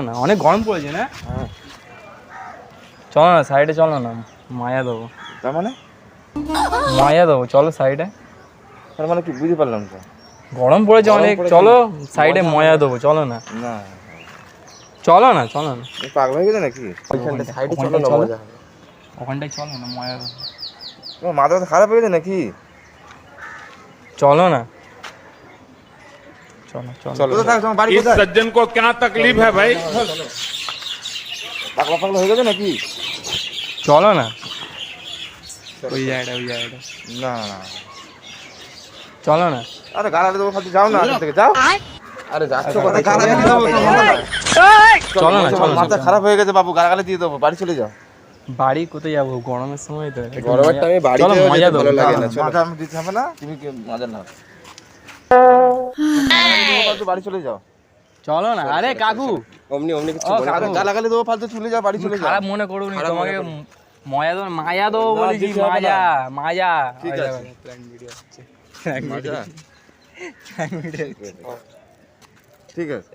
না অনেক গরম পড়েছে না। চলো না সাইডে, চলো না, মায়া দেবো। তার মানে মায়া দেবো, চলো সাইডে। তার মানে কি বুঝতে পারলাম তো। গরম পড়েছে অনেক, চলো সাইডে ময়া দেবো, চলো না। না চলো না, চলো না, পাগল হয়ে গেছে নাকি? ওইখানটা সাইডে চলো না, মজা হবে। ওখানটায় চলো না, ময়া দেবো। তোমার মাথা খারাপ হয়ে গেছে নাকি? চলো না, চলো চলো। কোথায় থাকো তোমার বাড়ি? इस सज्जन को क्या तकलीफ है भाई? পাগলা পাগলা হয়ে গেছে নাকি? চলো না, ওই জায়গাটা, ওই জায়গাটা। না না চলো না। আরে গালালে দেবো, ফালতু যাও না এখান থেকে, যাও। আরে যাচ্ছ কোথায়? গালালে দেবো, চলো না, চলো মাথা খারাপ হয়ে গেছে বাবু, গালাগালি দিয়ে দেবো, বাড়ি চলে যাও। বাড়ি কোথায় যাবো গরমের সময় তো? একটু গরমের টাইমে বাড়ি চলো, যেতে মজা ভালো দেবো। লাগে না। মাথা আমি দিতে হবে না, তুমি কি মজা নাও। ফালতু বাড়ি চলে যাও। চলো না, আরে কাকু, অমনি অমনি কিছু ও, বলে কাকু। না। গালাগালি দেবো, ফালতু চলে যাও, বাড়ি চলে যাও। খারাপ মনে করো নি, তোমাকে ময়া দেবো, মায়া দেবো বলেছি। দিতে হবে মাজা, না। মাজা। ঠিক আছে। ভিডিও হচ্ছে। ঠিক আছে।